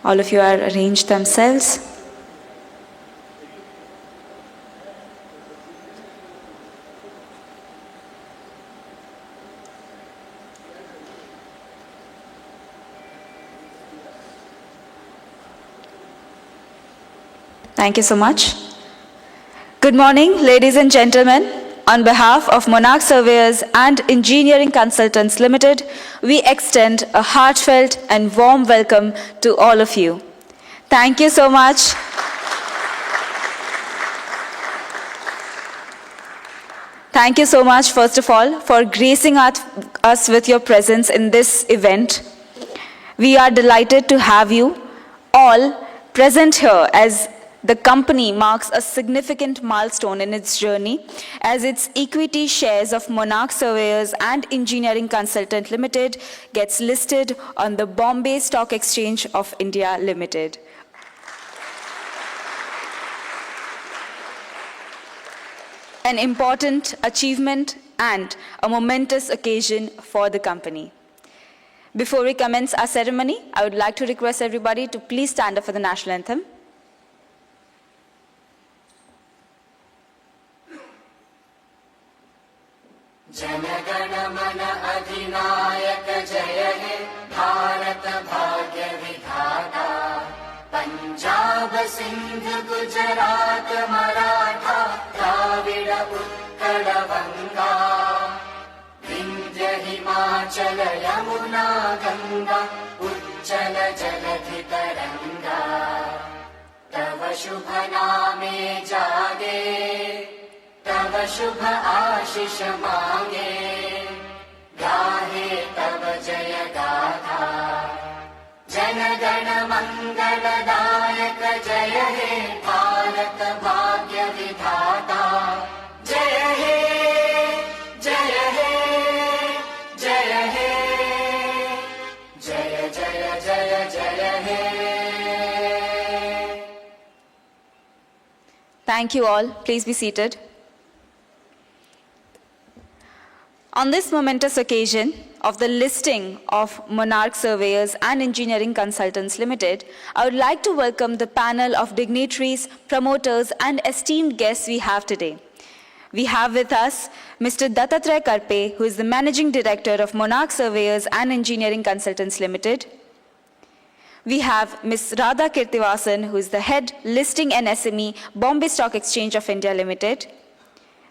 All of you are arranged themselves. Thank you so much. Good morning, ladies and gentlemen. On behalf of Monarch Surveyors and Engineering Consultants Limited, we extend a heartfelt and warm welcome to all of you. Thank you so much. Thank you so much, first of all, for gracing us with your presence in this event. We are delighted to have you all present here as the company marks a significant milestone in its journey as its equity shares of Monarch Surveyors and Engineering Consultant Limited gets listed on the Bombay Stock Exchange of India Limited. An important achievement and a momentous occasion for the company. Before we commence our ceremony, I would like to request everybody to please stand up for the national anthem. जनगण मन अधिनायक जय हे भारत भाग्य विधाता पंजाब सिंध गुजरात मराठा द्राविड उत्कल बंगा विंध्य हिमाचल यमुना गंगा उच्चल जलधि तरंगा तव शुभ नामे जागे तव शुभ आशीष मांगे गाहे तव जय गाथा जन गण मंगलदायक जय हे भारत भाग्य विधाता जय हे जय हे जय हे जय जय जय जय हे. Thank you all. Please be seated. On this momentous occasion of the listing of Monarch Surveyors and Engineering Consultants Limited, I would like to welcome the panel of dignitaries, promoters, and esteemed guests we have today. We have with us Mr. Dattatreya Karpe, who is the Managing Director of Monarch Surveyors and Engineering Consultants Limited. We have Ms. Radha Kirtivasan, who is the Head Listing and SME, Bombay Stock Exchange of India Limited.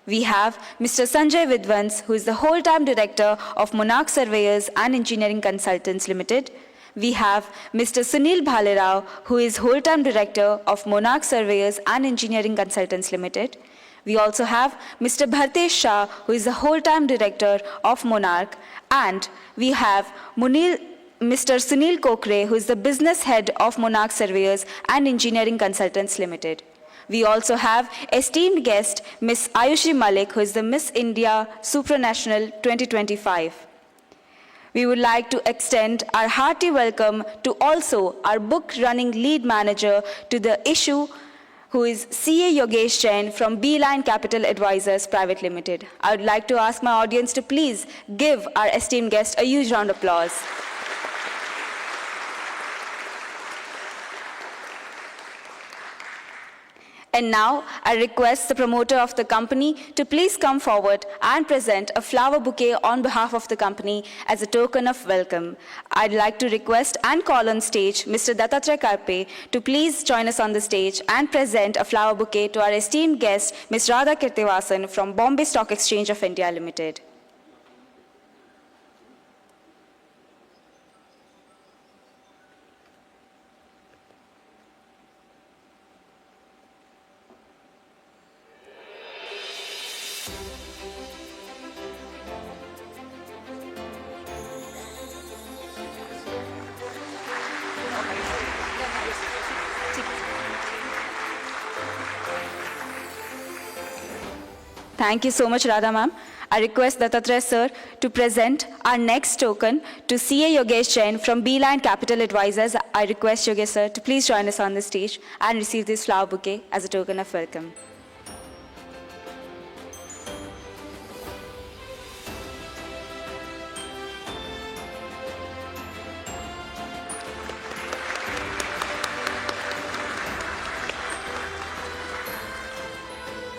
We have Mr. Sanjay Vidwans, who is the whole-time director of Monarch Surveyors and Engineering Consultants Limited. We have Mr. Sunil Bhalerao, who is whole-time director of Monarch Surveyors and Engineering Consultants Limited. We also have Mr. Bhartesh Shah, who is the whole-time director of Monarch. And we have Mr. Sunil Kokre, who is the business head of Monarch Surveyors and Engineering Consultants Limited. We also have esteemed guest, Ms. Ayushi Malik, who is the Miss India Supranational 2025. We would like to extend our hearty welcome to also our book running lead manager to the issue, who is CA Yogesh Jain from Beeline Capital Advisors Private Limited. I would like to ask my audience to please give our esteemed guest a huge round of applause. And now, I request the promoter of the company to please come forward and present a flower bouquet on behalf of the company as a token of welcome. I'd like to request and call on stage Mr. Dattatreya Karpe to please join us on the stage and present a flower bouquet to our esteemed guest, Ms. Radha Kirtivasan from Bombay Stock Exchange of India Limited. Thank you so much, Radha ma'am. I request Dattatreya sir to present our next token to CA Yogesh Jain from Beeline Capital Advisors. I request Yogesh sir to please join us on the stage and receive this flower bouquet as a token of welcome.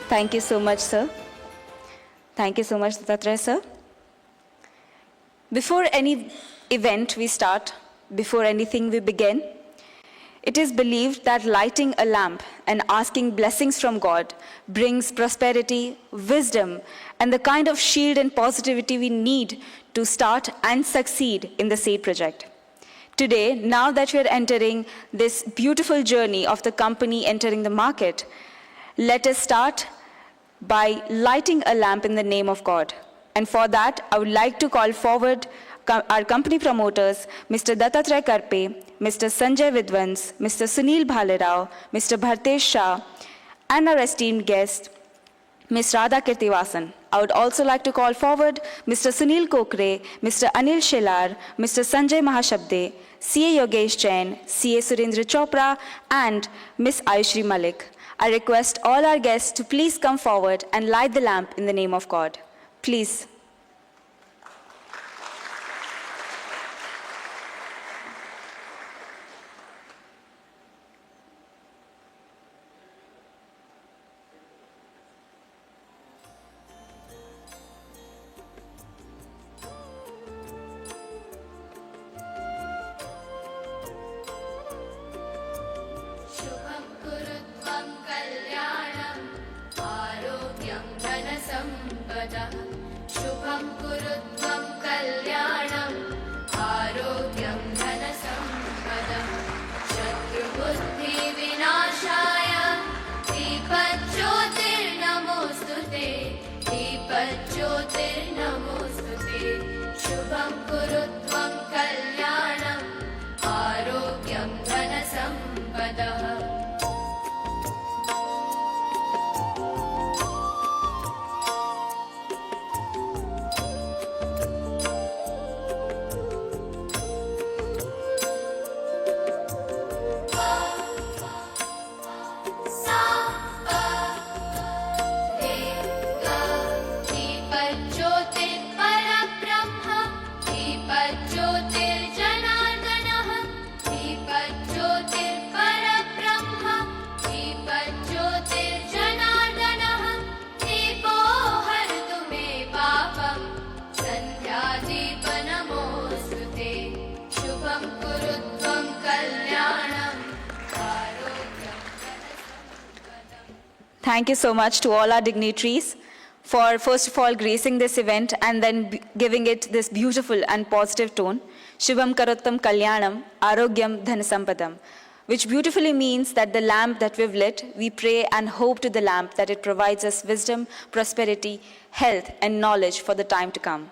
Thank you so much, sir. Thank you so much, Dattatreya sir. Before any event we start, before anything we begin, it is believed that lighting a lamp and asking blessings from God brings prosperity, wisdom, and the kind of shield and positivity we need to start and succeed in the SAID project. Today, now that we are entering this beautiful journey of the company entering the market, let us start by lighting a lamp in the name of God. And for that, I would like to call forward our company promoters, Mr. Dattatreya Karpe, Mr. Sanjay Vidwans, Mr. Sunil Bhalerao, Mr. Bhartesh Shah, and our esteemed guest, Ms. Radha Kirtivasan. I would also like to call forward Mr. Sunil Kokre, Mr. Anil Shelar, Mr. Sanjay Mahashabde, CA Yogesh Jain, CA Surendra Chopra, and Ms. Ayushri Malik. I request all our guests to please come forward and light the lamp in the name of God. Please. शुभं कुरु त्वं कल्याणम् आरोग्यं धनसम्पदः शुभं कुरु त्वं कल्याणम् आरोग्यं धनसम्पदः शत्रुबुद्धिविनाशाय दीपज्योतिर्नमोऽस्तु ते दीपज्योतिर्नमोऽस्तु ते शुभं कुरु त्वं कल्याणम् आरोग्यं धनसम्पदः दीपज्योतिर्परब्रह्म दीपज्योतिर्जनार्दनः दीपज्योतिर्परब्रह्म दीपज्योतिर्जनार्दनः दीपो हरतु मे पापं सन्ध्यादीपनमोऽस्तु ते शुभं कुरु त्वं कल्याणम् आरोग्यं धनसम्पदम्. Thank you so much to all our dignitaries for first of all gracing this event and then giving it this beautiful and positive tone. Shubham Karottam Kalyanam Arogyam Dhanasampadam, which beautifully means that the lamp that we've lit, we pray and hope to the lamp that it provides us wisdom, prosperity, health, and knowledge for the time to come.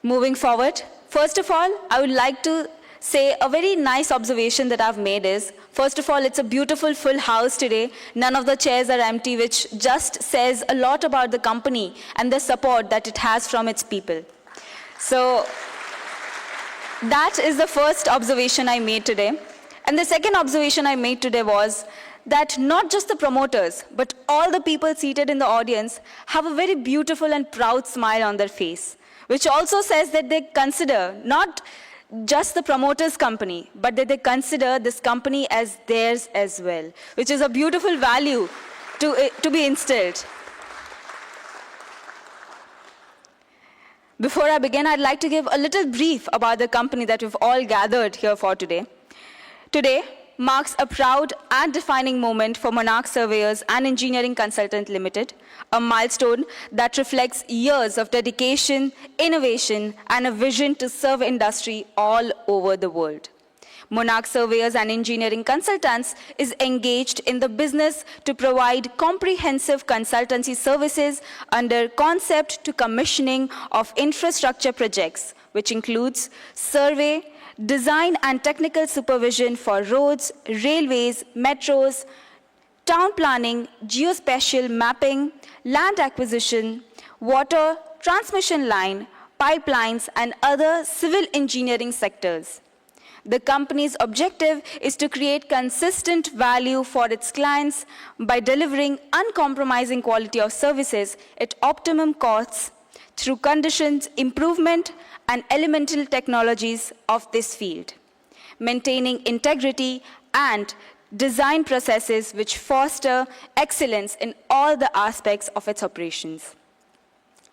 Moving forward, first of all, I would like to say a very nice observation that I've made is, first of all, it's a beautiful full house today. None of the chairs are empty, which just says a lot about the company and the support that it has from its people. So that is the first observation I made today. And the second observation I made today was that not just the promoters, but all the people seated in the audience have a very beautiful and proud smile on their face, which also says that they consider not just the promoter's company, but that they consider this company as theirs as well, which is a beautiful value to be instilled. Before I begin, I'd like to give a little brief about the company that we've all gathered here for today. Today marks a proud and defining moment for Monarch Surveyors and Engineering Consultant Limited, a milestone that reflects years of dedication, innovation, and a vision to serve industry all over the world. Monarch Surveyors and Engineering Consultants is engaged in the business to provide comprehensive consultancy services under concept to commissioning of infrastructure projects, which includes survey, design and technical supervision for roads, railways, metros, town planning, geospatial mapping, land acquisition, water, transmission line, pipelines, and other civil engineering sectors. The company's objective is to create consistent value for its clients by delivering uncompromising quality of services at optimum costs through conditions improvement and elemental technologies of this field, maintaining integrity and design processes which foster excellence in all the aspects of its operations.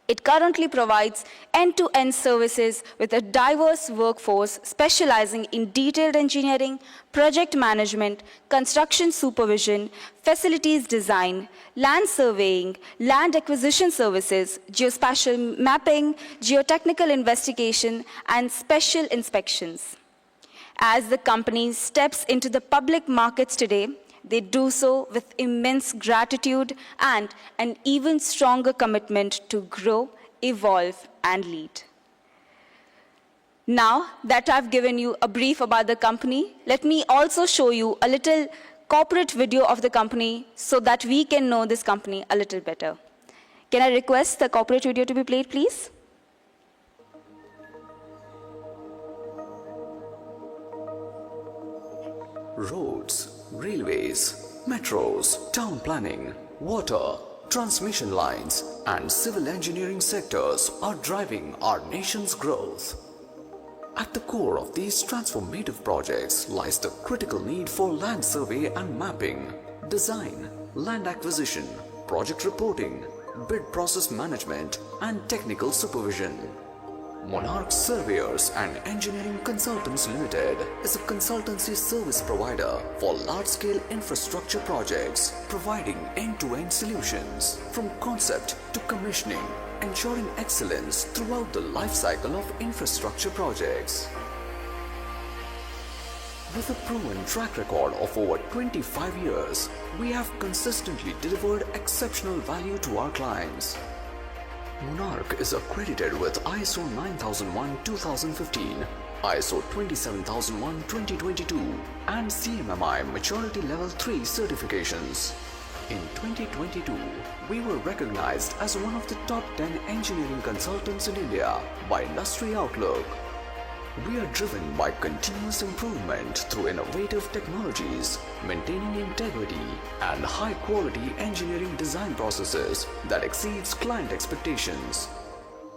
It currently provides end-to-end services with a diverse workforce specializing in detailed engineering, project management, construction supervision, facilities design, land surveying, land acquisition services, geospatial mapping, geotechnical investigation, and special inspections. As the company steps into the public markets today, they do so with immense gratitude and an even stronger commitment to grow, evolve, and lead. Now that I've given you a brief about the company, let me also show you a little corporate video of the company so that we can know this company a little better. Can I request the corporate video to be played, please? Roads, railways, metros, town planning, water, transmission lines, and civil engineering sectors are driving our nation's growth. At the core of these transformative projects lies the critical need for land survey and mapping, design, land acquisition, project reporting, bid process management, and technical supervision. Monarch Surveyors and Engineering Consultants Limited is a consultancy service provider for large-scale infrastructure projects, providing end-to-end solutions from concept to commissioning, ensuring excellence throughout the life cycle of infrastructure projects. With a proven track record of over 25 years, we have consistently delivered exceptional value to our clients. Monarch is accredited with ISO 9001-2015, ISO 27001-2022 and CMMI Maturity Level 3 certifications. In 2022, we were recognized as one of the top 10 engineering consultants in India by Industry Outlook. We are driven by continuous improvement through innovative technologies, maintaining integrity and high-quality engineering design processes that exceeds client expectations.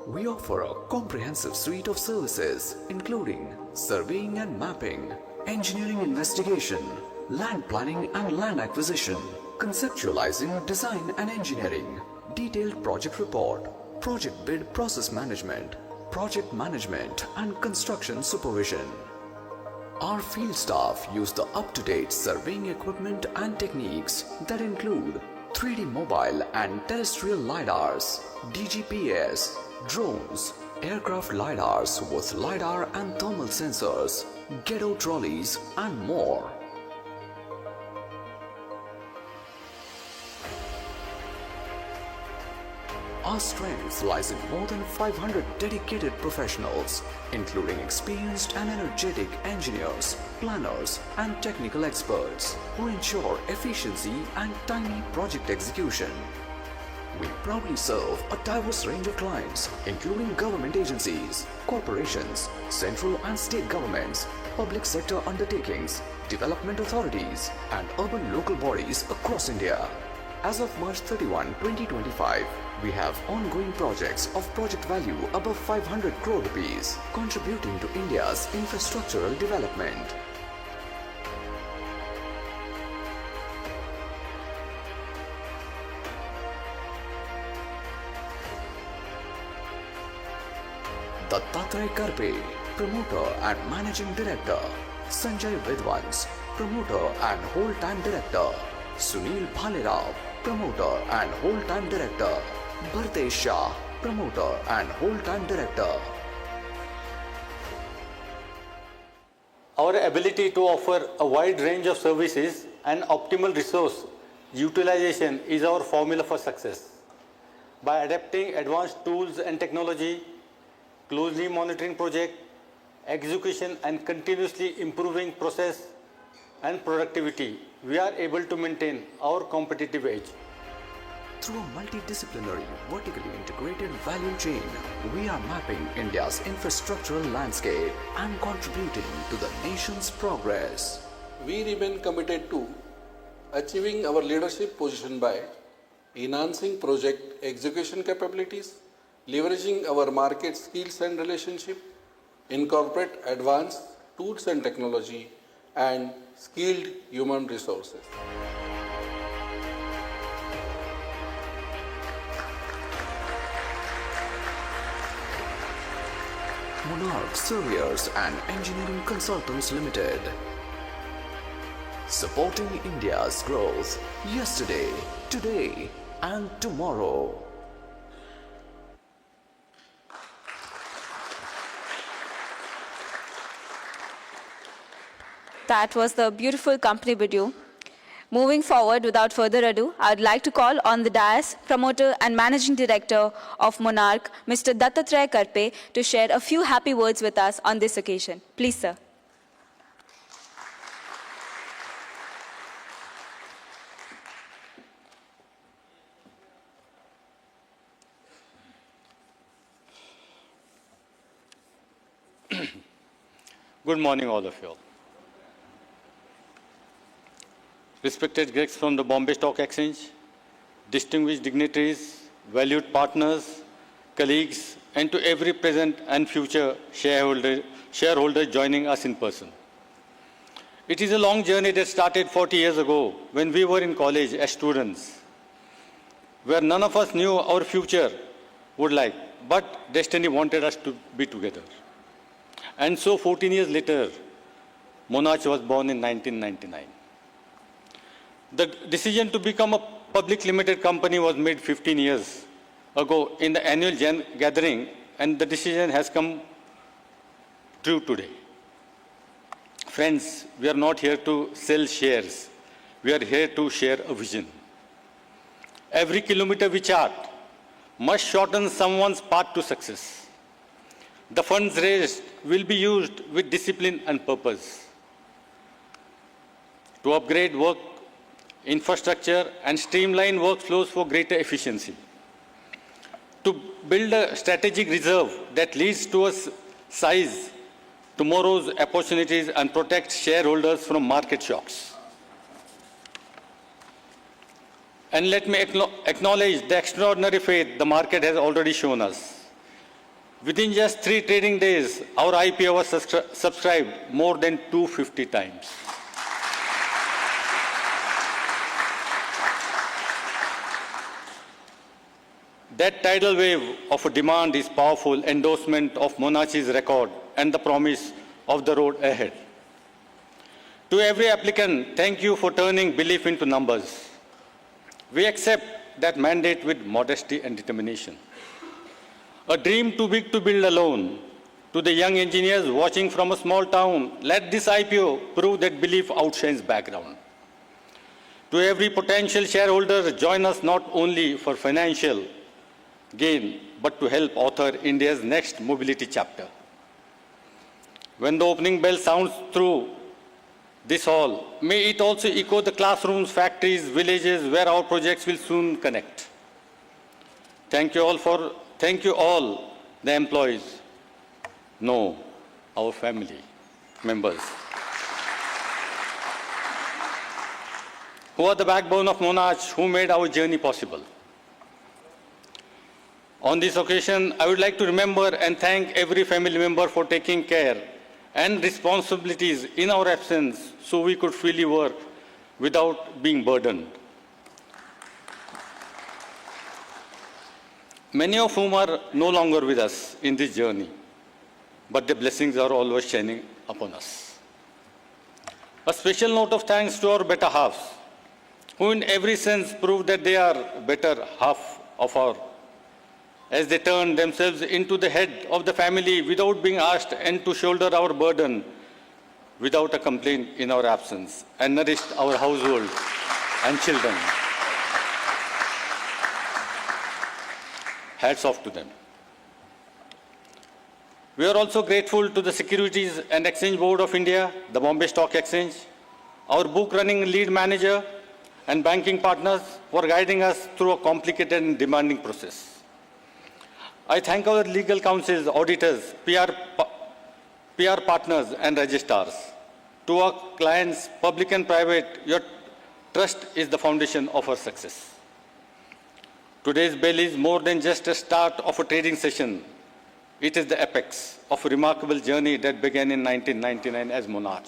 We offer a comprehensive suite of services including surveying and mapping, engineering investigation, land planning and land acquisition, conceptualizing design and engineering, detailed project report, project bid process management, project management and construction supervision. Our field staff use the up-to-date surveying equipment and techniques that include 3D mobile and terrestrial lidars, DGPS, drones, aircraft lidars with lidar and thermal sensors, ghetto trolleys and more. Our strength lies in more than 500 dedicated professionals, including experienced and energetic engineers, planners, and technical experts who ensure efficiency and timely project execution. We proudly serve a diverse range of clients, including government agencies, corporations, central and state governments, public sector undertakings, development authorities, and urban local bodies across India. As of March 31, 2025, we have ongoing projects of project value above 500 crore rupees, contributing to India's infrastructural development. Dattatreya Karpe, Promoter and Managing Director. Sanjay Vidwans, Promoter and Whole-Time Director. Sunil Bhalerao, Promoter and Whole-Time Director. Bhartesh Shah, Promoter and Whole-Time Director. Our ability to offer a wide range of services and optimal resource utilization is our formula for success. By adapting advanced tools and technology, closely monitoring project execution and continuously improving process and productivity, we are able to maintain our competitive edge. Through a multidisciplinary, vertically integrated value chain, we are mapping India's infrastructural landscape and contributing to the nation's progress. We remain committed to achieving our leadership position by enhancing project execution capabilities, leveraging our market skills and relationship, incorporate advanced tools and technology, and skilled human resources. Monarch Surveyors and Engineering Consultants Limited. Supporting India's growth yesterday, today, and tomorrow. That was the beautiful company video. Moving forward, without further ado, I'd like to call on the dais, promoter and managing director of Monarch, Mr. Dattatreya Karpe, to share a few happy words with us on this occasion. Please, sir. Good morning, all of you all. Respected guests from the Bombay Stock Exchange, distinguished dignitaries, valued partners, colleagues, and to every present and future shareholder joining us in person. It is a long journey that started 40 years ago when we were in college as students, where none of us knew our future would like, but destiny wanted us to be together. And so 14 years later, Monarch was born in 1999. The decision to become a public limited company was made 15 years ago in the annual gathering, and the decision has come true today. Friends, we are not here to sell shares. We are here to share a vision. Every kilometer we chart must shorten someone's path to success. The funds raised will be used with discipline and purpose to upgrade work infrastructure and streamline workflows for greater efficiency, to build a strategic reserve that leads to us size tomorrow's opportunities and protect shareholders from market shocks. And let me acknowledge the extraordinary faith the market has already shown us. Within just 3 trading days, our IPO was subscribed more than 250 times. That tidal wave of demand is powerful endorsement of Monarch's record and the promise of the road ahead. To every applicant, thank you for turning belief into numbers. We accept that mandate with modesty and determination. A dream too big to build alone. To the young engineers watching from a small town, let this IPO prove that belief outshines background. To every potential shareholder, join us not only for financial gain, but to help author India's next mobility chapter. When the opening bell sounds through this hall, may it also echo the classrooms, factories, villages where our projects will soon connect. Thank you all, the employees, no, our family members, who are the backbone of Monarch, who made our journey possible. On this occasion, I would like to remember and thank every family member for taking care and responsibilities in our absence so we could freely work without being burdened. Many of whom are no longer with us in this journey, but the blessings are always shining upon us. A special note of thanks to our better halves, who in every sense prove that they are better half of our, as they turn themselves into the head of the family without being asked and to shoulder our burden without a complaint in our absence and nourished our household and children. Hats off to them. We are also grateful to the Securities and Exchange Board of India, the Bombay Stock Exchange, our book running lead manager and banking partners for guiding us through a complicated and demanding process. I thank our legal counsels, auditors, PR partners and registrars. To our clients, public and private, your trust is the foundation of our success. Today's bell is more than just a start of a trading session. It is the apex of a remarkable journey that began in 1999 as Monarch.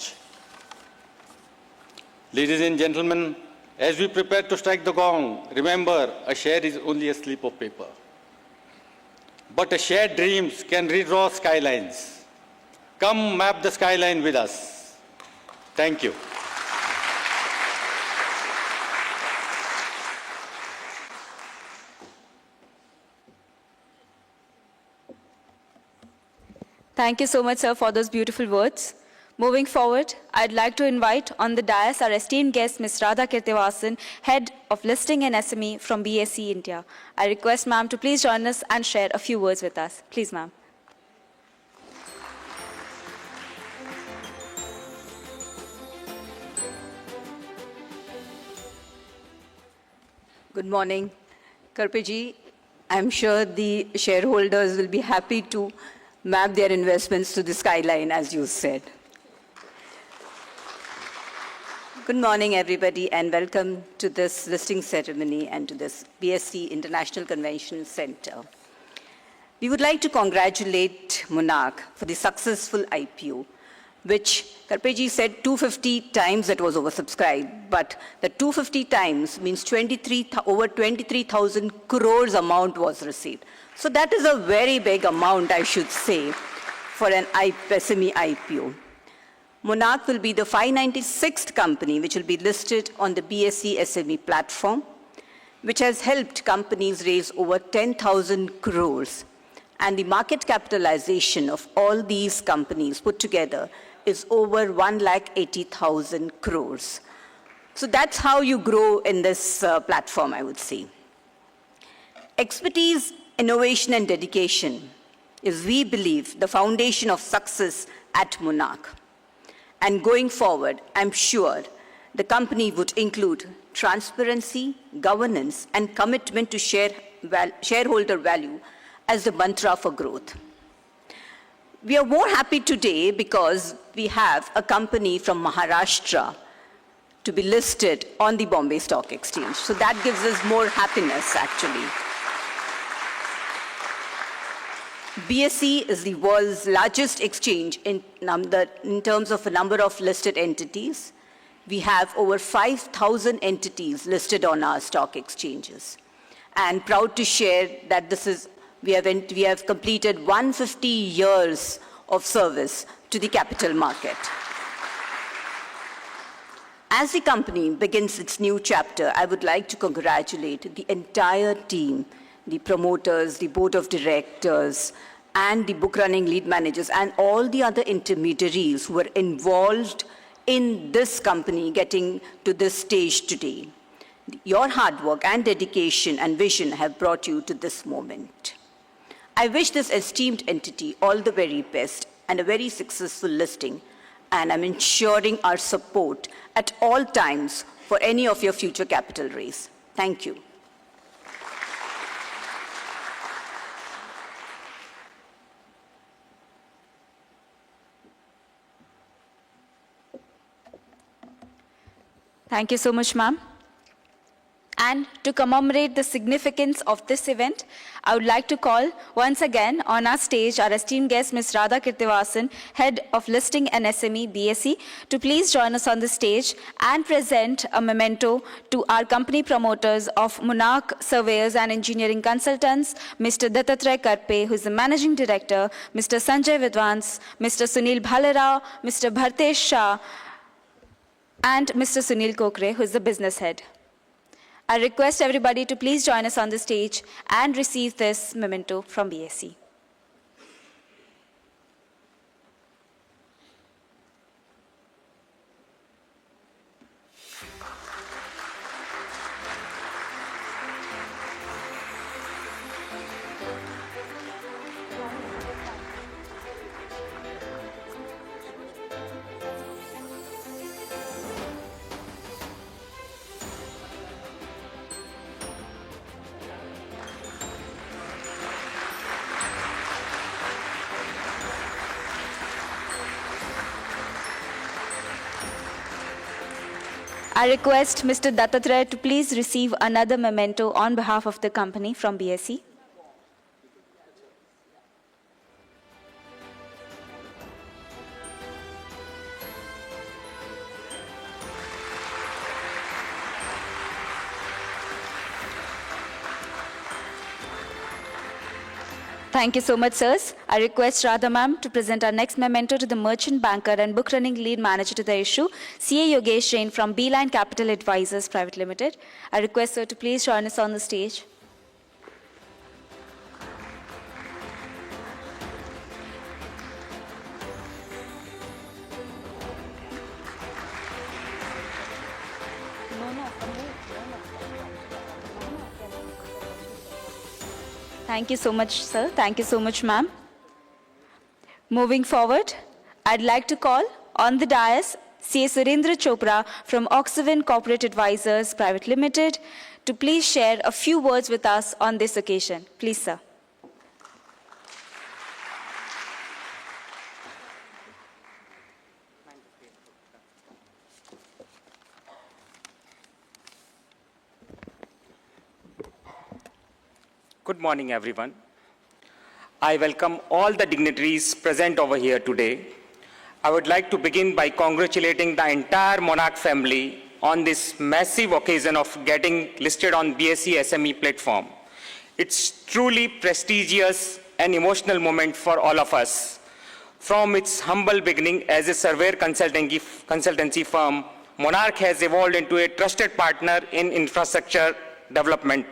Ladies and gentlemen, as we prepare to strike the gong, remember, a share is only a slip of paper. But a shared dreams can redraw skylines. Come map the skyline with us. Thank you. Thank you so much, sir, for those beautiful words. Moving forward, I'd like to invite on the dais our esteemed guest, Ms. Radha Kirtivasan, Head of Listing and SME from BSE India. I request ma'am to please join us and share a few words with us. Please, ma'am. Good morning. Karpeji, I'm sure the shareholders will be happy to map their investments to the skyline, as you said. Good morning, everybody, and welcome to this listing ceremony and to this BSE International Convention Center. We would like to congratulate Monarch for the successful IPO, which Karpeji said 250 times it was oversubscribed, but the 250 times means over 23,000 crores amount was received. So that is a very big amount, I should say, for an SME IPO. Monarch will be the 596th company which will be listed on the BSE SME platform, which has helped companies raise over 10,000 crores. And the market capitalization of all these companies put together is over 180,000 crores. So that's how you grow in this platform, I would say. Expertise, innovation, and dedication is, we believe, the foundation of success at Monarch. And going forward, I'm sure the company would include transparency, governance, and commitment to shareholder value as the mantra for growth. We are more happy today because we have a company from Maharashtra to be listed on the Bombay Stock Exchange. So that gives us more happiness, actually. BSE is the world's largest exchange in terms of a number of listed entities. We have over 5,000 entities listed on our stock exchanges. And proud to share that we have completed 150 years of service to the capital market. As the company begins its new chapter, I would like to congratulate the entire team, the promoters, the board of directors, and the book running lead managers, and all the other intermediaries who were involved in this company getting to this stage today. Your hard work and dedication and vision have brought you to this moment. I wish this esteemed entity all the very best and a very successful listing, and I'm ensuring our support at all times for any of your future capital raise. Thank you. Thank you so much, ma'am. And to commemorate the significance of this event, I would like to call once again on our stage our esteemed guest, Ms. Radha Kirtivasan, Head of Listing and SME, BSE, to please join us on the stage and present a memento to our company promoters of Monarch Surveyors and Engineering Consultants, Mr. Dattatreya Karpe, who is the Managing Director, Mr. Sanjay Vidwans, Mr. Sunil Bhalerao, Mr. Bhartesh Shah, and Mr. Sunil Kokre, who is the Business Head. I request everybody to please join us on the stage and receive this memento from BSE. I request Mr. Dattatreya to please receive another memento on behalf of the company from BSE. Thank you so much, sirs. I request Radha ma'am to present our next memento to the merchant banker and book running lead manager to the issue, CA Yogesh Jain from Beeline Capital Advisors Private Limited. I request sir to please join us on the stage. Thank you so much, sir. Thank you so much, ma'am. Moving forward, I'd like to call on the dais CA Surendra Chopra from Oxygen Corporate Advisors Private Limited to please share a few words with us on this occasion. Please, sir. Good morning, everyone. I welcome all the dignitaries present over here today. I would like to begin by congratulating the entire Monarch family on this massive occasion of getting listed on BSE SME platform. It's truly prestigious and emotional moment for all of us. From its humble beginning as a surveyor consultancy firm, Monarch has evolved into a trusted partner in infrastructure development,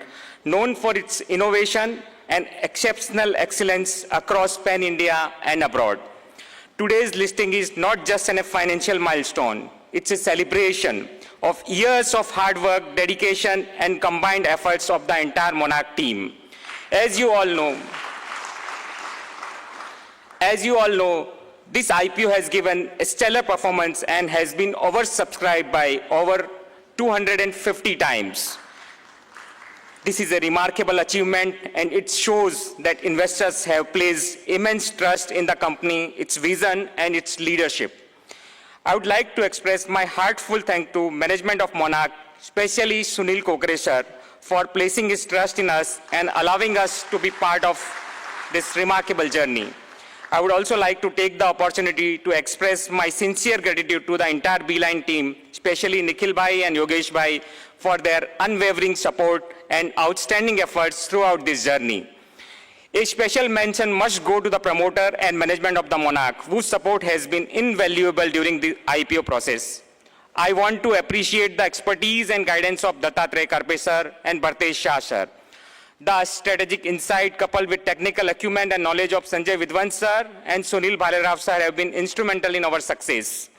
known for its innovation and exceptional excellence across pan-India and abroad. Today's listing is not just a financial milestone, it's a celebration of years of hard work, dedication, and combined efforts of the entire Monarch team. As you all know, this IPO has given a stellar performance and has been oversubscribed by over 250 times. This is a remarkable achievement, and it shows that investors have placed immense trust in the company, its vision, and its leadership. I would like to express my heartfelt thanks to management of Monarch, especially Sunil Kokre sir, for placing his trust in us and allowing us to be part of this remarkable journey. I would also like to take the opportunity to express my sincere gratitude to the entire Beeline team, especially Nikhil Bhai and Yogesh Bhai, for their unwavering support and outstanding efforts throughout this journey. A special mention must go to the promoter and management of the Monarch, whose support has been invaluable during the IPO process. I want to appreciate the expertise and guidance of Dattatreya Karpe sir and Bhartesh Shah sir. The strategic insight coupled with technical acumen and knowledge of Sanjay Vidwans sir and Sunil Bhalerao sir have been instrumental in our success.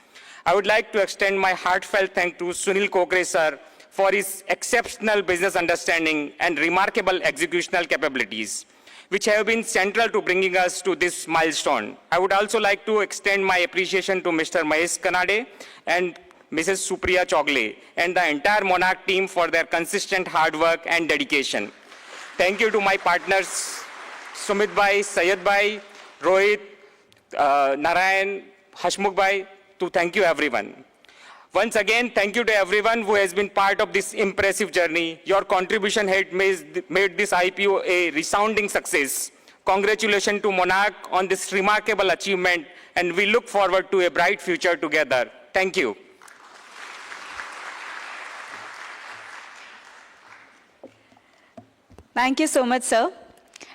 I would like to extend my heartfelt thanks to Sunil Kokre sir for his exceptional business understanding and remarkable executional capabilities, which have been central to bringing us to this milestone. I would also like to extend my appreciation to Mr. Mahesh Kanade and Mrs. Supriya Chogle and the entire Monarch team for their consistent hard work and dedication. Thank you to my partners, Sumit Bhai, Sayed Bhai, Rohit, Narayan, Hashmukh Bhai, to thank you everyone. Once again, thank you to everyone who has been part of this impressive journey. Your contribution had made this IPO a resounding success. Congratulations to Monarch on this remarkable achievement, and we look forward to a bright future together. Thank you. Thank you so much, sir.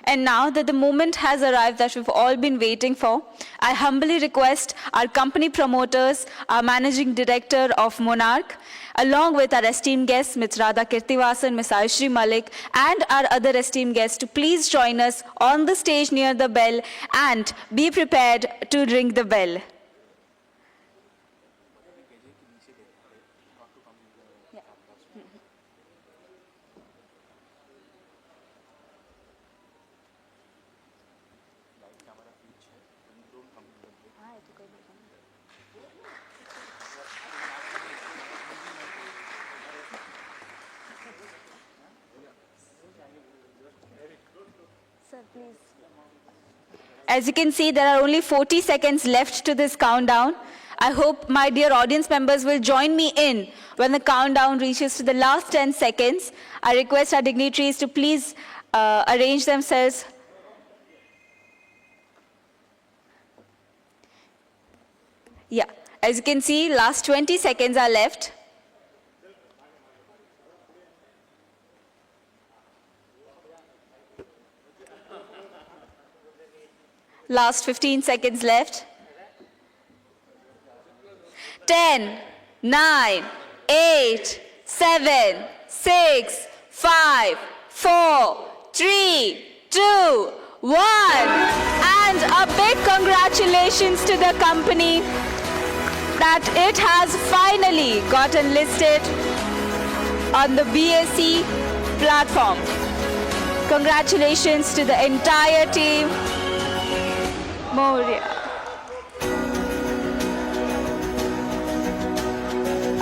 And now that the moment has arrived that we've all been waiting for, I humbly request our company promoters, our managing director of Monarch, along with our esteemed guests, Ms. Radha Kirtivasan, Ms. Ayushri Malik, and our other esteemed guests to please join us on the stage near the bell and be prepared to ring the bell. As you can see, there are only 40 seconds left to this countdown. I hope my dear audience members will join me in when the countdown reaches to the last 10 seconds. I request our dignitaries to please arrange themselves. Yeah, as you can see, last 20 seconds are left. Last 15 seconds left. 10, 9, 8, 7, 6, 5, 4, 3, 2, 1. And a big congratulations to the company that it has finally gotten listed on the BSE platform. Congratulations to the entire team. Moria.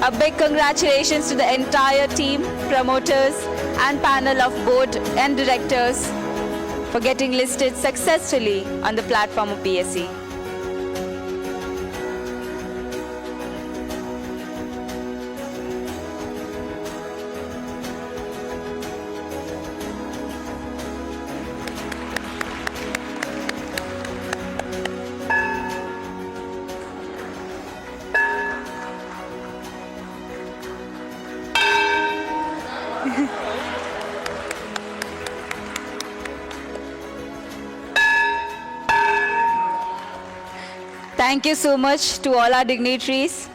A big congratulations to the entire team, promoters and panel of board and directors for getting listed successfully on the platform of BSE. Thank you so much to all our dignitaries.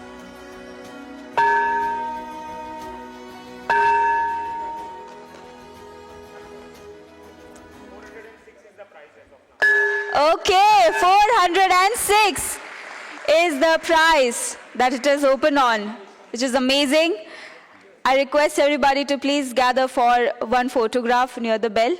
Okay, 406 is the prize that it is open on, which is amazing. I request everybody to please gather for one photograph near the bell.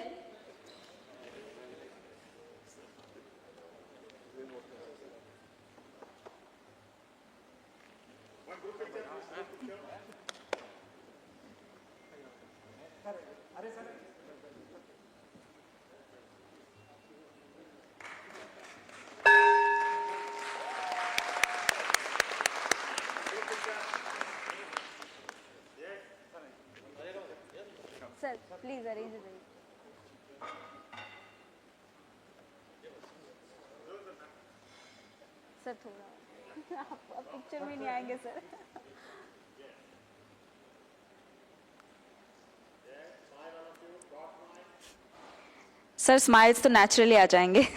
Sir, please arrange it. Sir थोड़ा आप picture में नहीं आएंगे sir. Sir smiles तो naturally आ जाएंगे.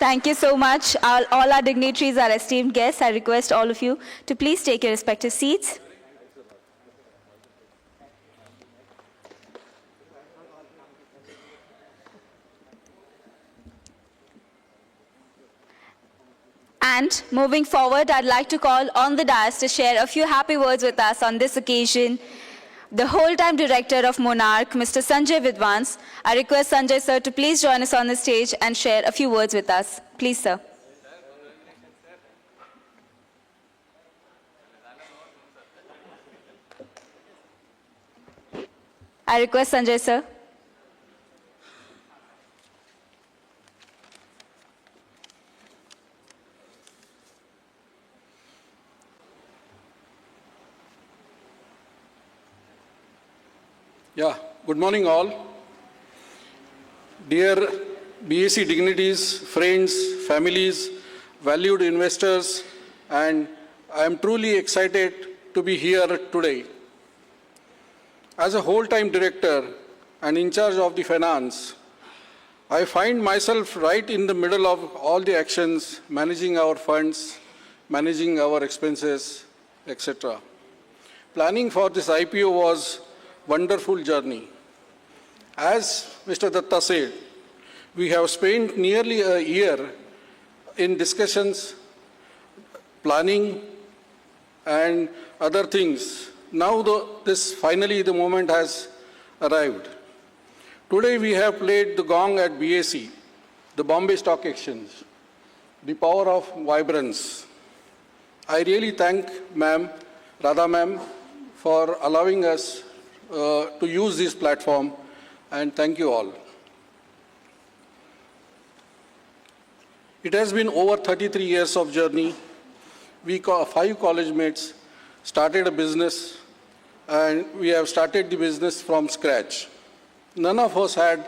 Thank you so much. All our dignitaries, our esteemed guests, I request all of you to please take your respective seats. And moving forward, I'd like to call on the dais to share a few happy words with us on this occasion. The whole-time director of Monarch, Mr. Sanjay Vidwans. I request Sanjay sir to please join us on the stage and share a few words with us. Please, sir. I request Sanjay sir. Yeah, good morning all. Dear BSc dignitaries, friends, families, valued investors, and I am truly excited to be here today. As a whole-time director and in charge of the finance, I find myself right in the middle of all the actions, managing our funds, managing our expenses, etc. Planning for this IPO was a wonderful journey. As Mr. Datta said, we have spent nearly a year in discussions, planning, and other things. Now finally the moment has arrived. Today we have played the gong at BSE, the Bombay Stock Exchange, the power of vibrance. I really thank Radha ma'am, for allowing us to use this platform, and thank you all. It has been over 33 years of journey. We 5 college mates started a business, and we have started the business from scratch. None of us had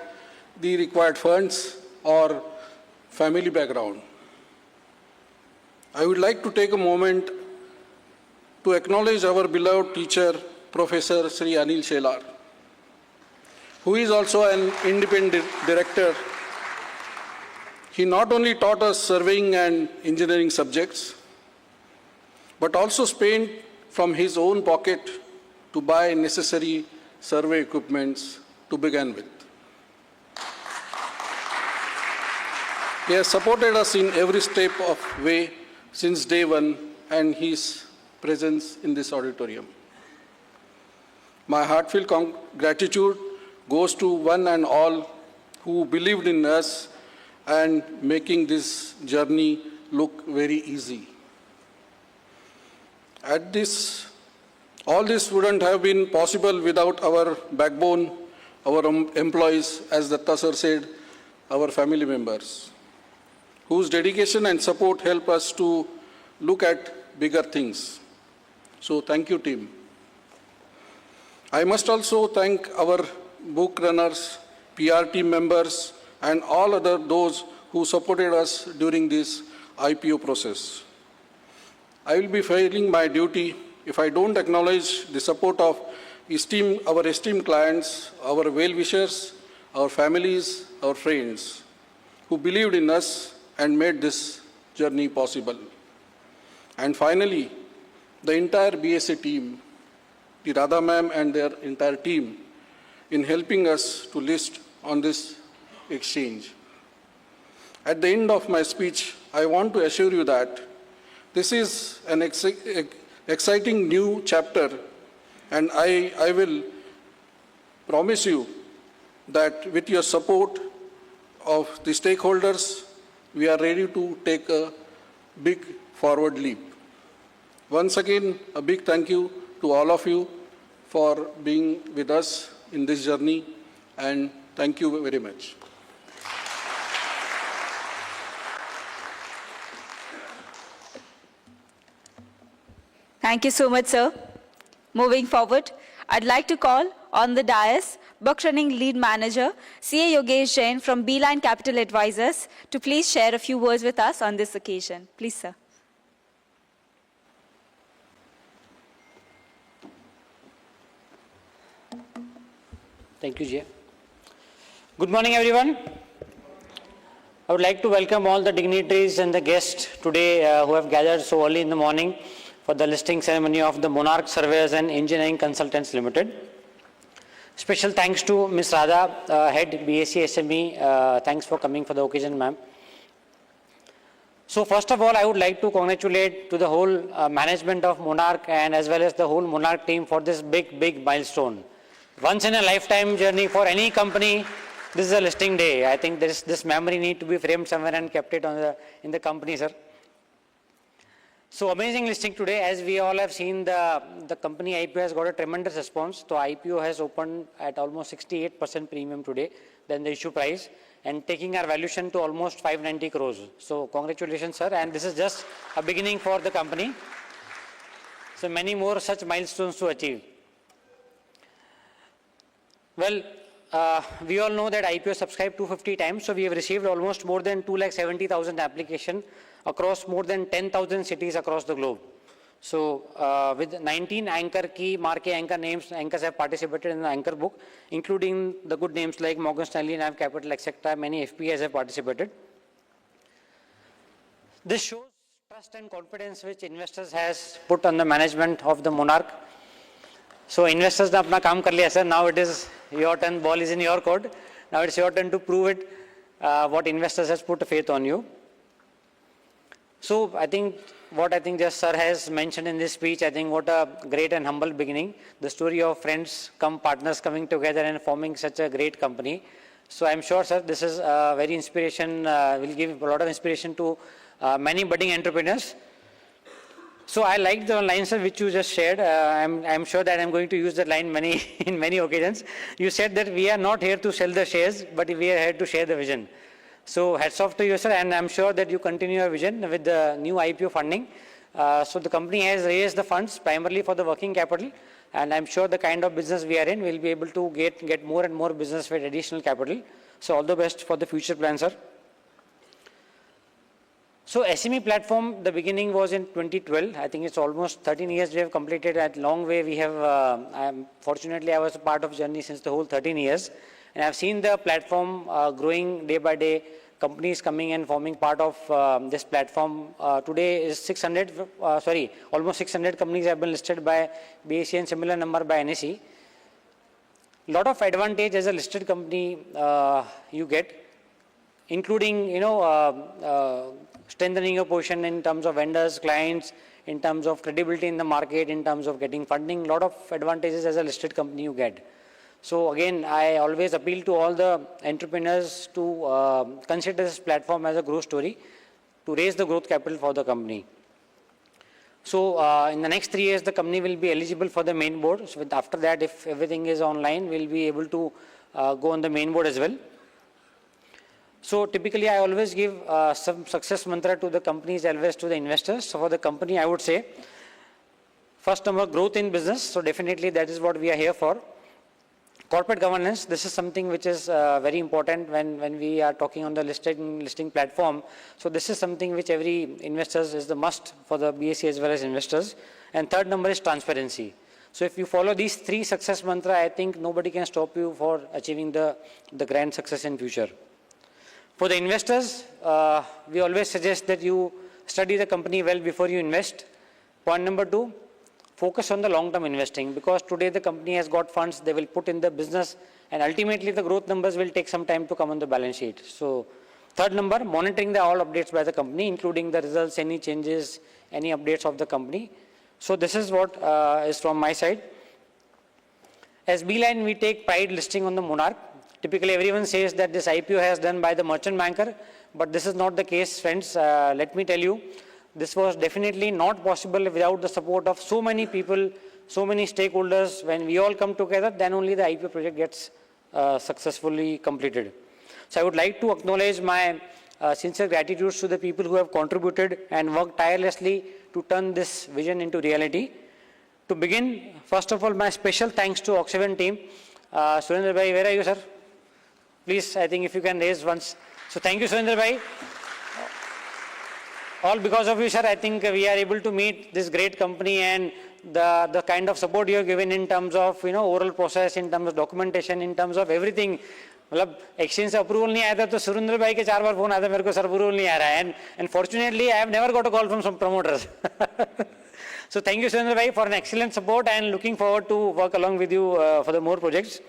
the required funds or family background. I would like to take a moment to acknowledge our beloved teacher, Professor Sri Anil Shelar, who is also an independent director. He not only taught us surveying and engineering subjects, but also spent from his own pocket to buy necessary survey equipments to begin with. He has supported us in every step of way since day one, and his presence in this auditorium. My heartfelt gratitude goes to one and all who believed in us and making this journey look very easy. All this wouldn't have been possible without our backbone, our employees, as Datta sir said, our family members, whose dedication and support help us to look at bigger things. So thank you, team. I must also thank our book runners, PR team members, and all those who supported us during this IPO process. I will be failing my duty if I don't acknowledge the support of our esteemed clients, our well-wishers, our families, our friends, who believed in us and made this journey possible. And finally, the entire BSA team, the Radha ma'am and their entire team, in helping us to list on this exchange. At the end of my speech, I want to assure you that this is an exciting new chapter, and I will promise you that with your support of the stakeholders, we are ready to take a big forward leap. Once again, a big thank you to all of you for being with us in this journey, and thank you very much. Thank you so much, sir. Moving forward, I'd like to call on the dais book running lead manager, CA Yogesh Jain from Beeline Capital Advisors, to please share a few words with us on this occasion. Please, sir. Thank you, Jay. Good morning, everyone. I would like to welcome all the dignitaries and the guests today who have gathered so early in the morning for the listing ceremony of the Monarch Surveyors and Engineering Consultants Limited. Special thanks to Ms. Radha, Head BSc SME. Thanks for coming for the occasion, ma'am. So first of all, I would like to congratulate to the whole management of Monarch and as well as the whole Monarch team for this big milestone. Once in a lifetime journey for any company, this is a listing day. I think this memory need to be framed somewhere and kept it in the company, sir. So amazing listing today. As we all have seen, the company IPO has got a tremendous response. So IPO has opened at almost 68% premium today than the issue price, and taking our valuation to almost 590 crores. So congratulations, sir. And this is just a beginning for the company. So many more such milestones to achieve. Well, we all know that IPO subscribed 250 times. So we have received almost more than 270,000 applications across more than 10,000 cities across the globe. So with 19 anchor key marquee anchor names, anchors have participated in the anchor book, including the good names like Morgan Stanley, NAV Capital, etc. Many FPIs have participated. This shows trust and confidence which investors has put on the management of the Monarch. So investors ne apna kaam kar liya, sir. Now it is your turn. Ball is in your court. Now it's your turn to prove it. What investors has put faith on you. So I think just sir has mentioned in this speech, I think what a great and humble beginning. The story of friends come partners coming together and forming such a great company. So I'm sure, sir, this is very inspiration, will give a lot of inspiration to many budding entrepreneurs. So I like the line, sir, which you just shared. I'm sure that I'm going to use that line in many occasions. You said that we are not here to sell the shares, but we are here to share the vision. So hats off to you, sir, and I'm sure that you continue your vision with the new IPO funding. So the company has raised the funds primarily for the working capital, and I'm sure the kind of business we are in, we'll be able to get more and more business with additional capital. So all the best for the future plans, sir. So SME platform, the beginning was in 2012. I think it's almost 13 years we have completed. At long way we have, fortunately I was a part of journey since the whole 13 years. And I've seen the platform growing day by day, companies coming and forming part of this platform. Today is almost 600 companies have been listed by BSE and similar number by NSE. Lot of advantage as a listed company you get, including, strengthening your position in terms of vendors, clients, in terms of credibility in the market, in terms of getting funding. Lot of advantages as a listed company you get. So again, I always appeal to all the entrepreneurs to consider this platform as a growth story to raise the growth capital for the company. So in the next 3 years, the company will be eligible for the main board. So after that, if everything is online, we'll be able to go on the main board as well. So typically, I always give some success mantra to the companies as well as to the investors. So for the company, I would say, first number, growth in business. So definitely that is what we are here for. Corporate governance, this is something which is very important when we are talking on the listing platform. So this is something which every investors is the must for the BSE as well as investors. And third number is transparency. So if you follow these 3 success mantra, I think nobody can stop you for achieving the grand success in future. For the investors, we always suggest that you study the company well before you invest. Point number 2, focus on the long-term investing, because today the company has got funds, they will put in the business, and ultimately the growth numbers will take some time to come on the balance sheet. So third number, monitoring all updates by the company, including the results, any changes, any updates of the company. So this is what is from my side. As Beeline, we take pride listing on the Monarch. Typically everyone says that this IPO has done by the merchant banker, but this is not the case, friends. Let me tell you, this was definitely not possible without the support of so many people, so many stakeholders. When we all come together, then only the IPO project gets successfully completed. So I would like to acknowledge my sincere gratitude to the people who have contributed and worked tirelessly to turn this vision into reality. To begin, first of all, my special thanks to Oxyven team. Surendra Bhai, where are you, sir? Please, I think if you can raise once. So thank you, Surendra Bhai. All because of you, sir, I think we are able to meet this great company, and the kind of support you have given in terms of, oral process, in terms of documentation, in terms of everything. मतलब exchange से approval नहीं आया था तो सुरेंद्र भाई के 4 बार phone आया था मेरे को सर approval नहीं आ रहा है, and fortunately I have never got a call from some promoters. So thank you, Surendra Bhai, for an excellent support, and looking forward to work along with you for the more projects.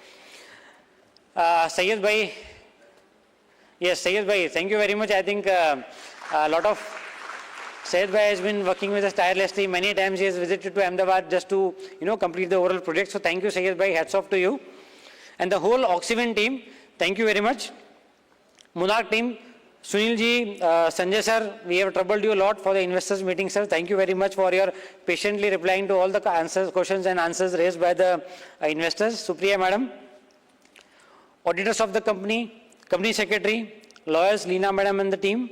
Syed Bhai, yes, Syed Bhai, thank you very much. I think a lot of Syed Bhai has been working with us tirelessly. Many times he has visited to Ahmedabad just to, complete the oral project. So thank you, Syed Bhai. Hats off to you. And the whole Oxyven team, thank you very much. Monarch team, Sunil ji, Sanjay sir, we have troubled you a lot for the investors meeting, sir. Thank you very much for your patiently replying to all the questions and answers raised by the investors. Supriya madam, auditors of the company, company secretary, lawyers, Leena madam and the team.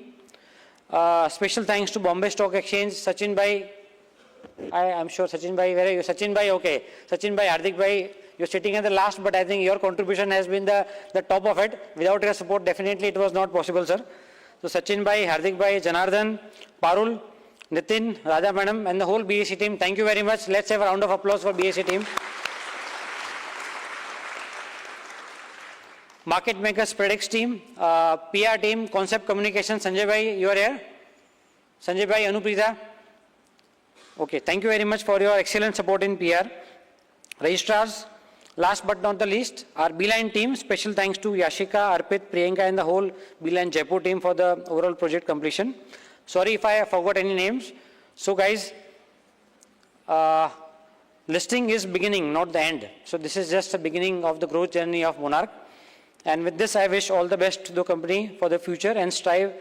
Special thanks to Bombay Stock Exchange, Sachin bhai. I'm sure Sachin bhai, where are you? Sachin bhai, okay. Sachin bhai, Hardik bhai, you're sitting at the last, but I think your contribution has been the top of it. Without your support, definitely it was not possible, sir. So Sachin bhai, Hardik bhai, Janardhan, Parul, Nitin, Radha madam, and the whole BAC team, thank you very much. Let's have a round of applause for BAC team. Market Makers Predicts team, PR team, Concept Communication, Sanjay bhai, you are here? Sanjay bhai, Anuprita. Okay, thank you very much for your excellent support in PR. Registrars, last but not the least, our Beeline team, special thanks to Yashika, Arpit, Priyanka and the whole Beeline Jaipur team for the overall project completion. Sorry if I forgot any names. So guys, listing is beginning, not the end. So this is just the beginning of the growth journey of Monarch. And with this, I wish all the best to the company for the future and strive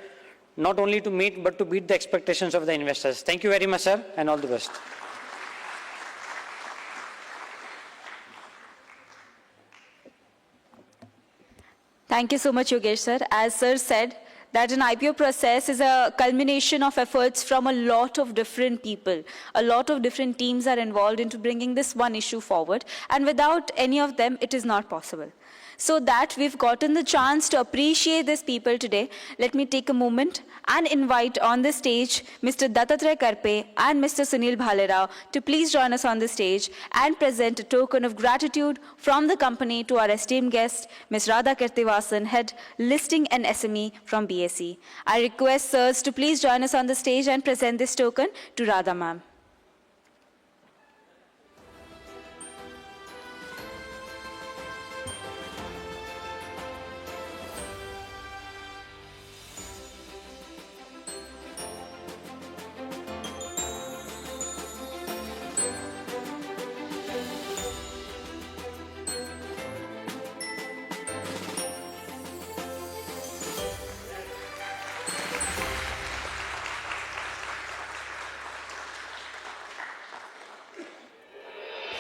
not only to meet, but to beat the expectations of the investors. Thank you very much, sir, and all the best. Thank you so much, Yogesh sir. As sir said, that an IPO process is a culmination of efforts from a lot of different people. A lot of different teams are involved into bringing this one issue forward, and without any of them, it is not possible. So that we've gotten the chance to appreciate these people today, let me take a moment and invite on the stage Mr. Dattatreya Karpe and Mr. Sunil Bhalerao to please join us on the stage and present a token of gratitude from the company to our esteemed guest, Ms. Radha Kirtivasan, Head Listing and SME from BSE. I request sirs to please join us on the stage and present this token to Radha ma'am.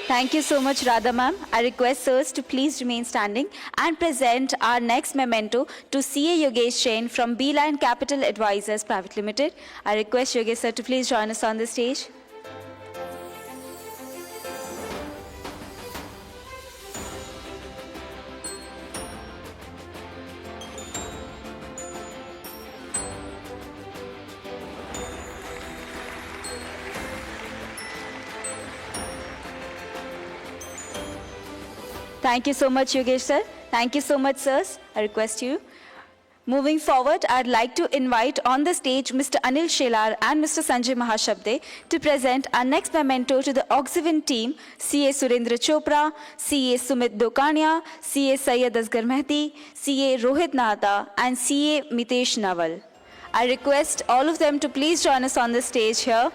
Thank you so much, Radha ma'am. I request sirs to please remain standing and present our next memento to CA Yogesh Jain from Beeline Capital Advisors Private Limited. I request Yogesh sir to please join us on the stage. Thank you so much, Yogesh sir. Thank you so much, sirs. I request you. Moving forward, I'd like to invite on the stage Mr. Anil Shelar and Mr. Sanjay Mahashabde to present our next memento to the Oxivin team, CA Surendra Chopra, CA Sumit Dokania, CA Syed Asghar Mehdi, CA Rohit Nahata, and CA Mitesh Nawal. I request all of them to please join us on the stage here.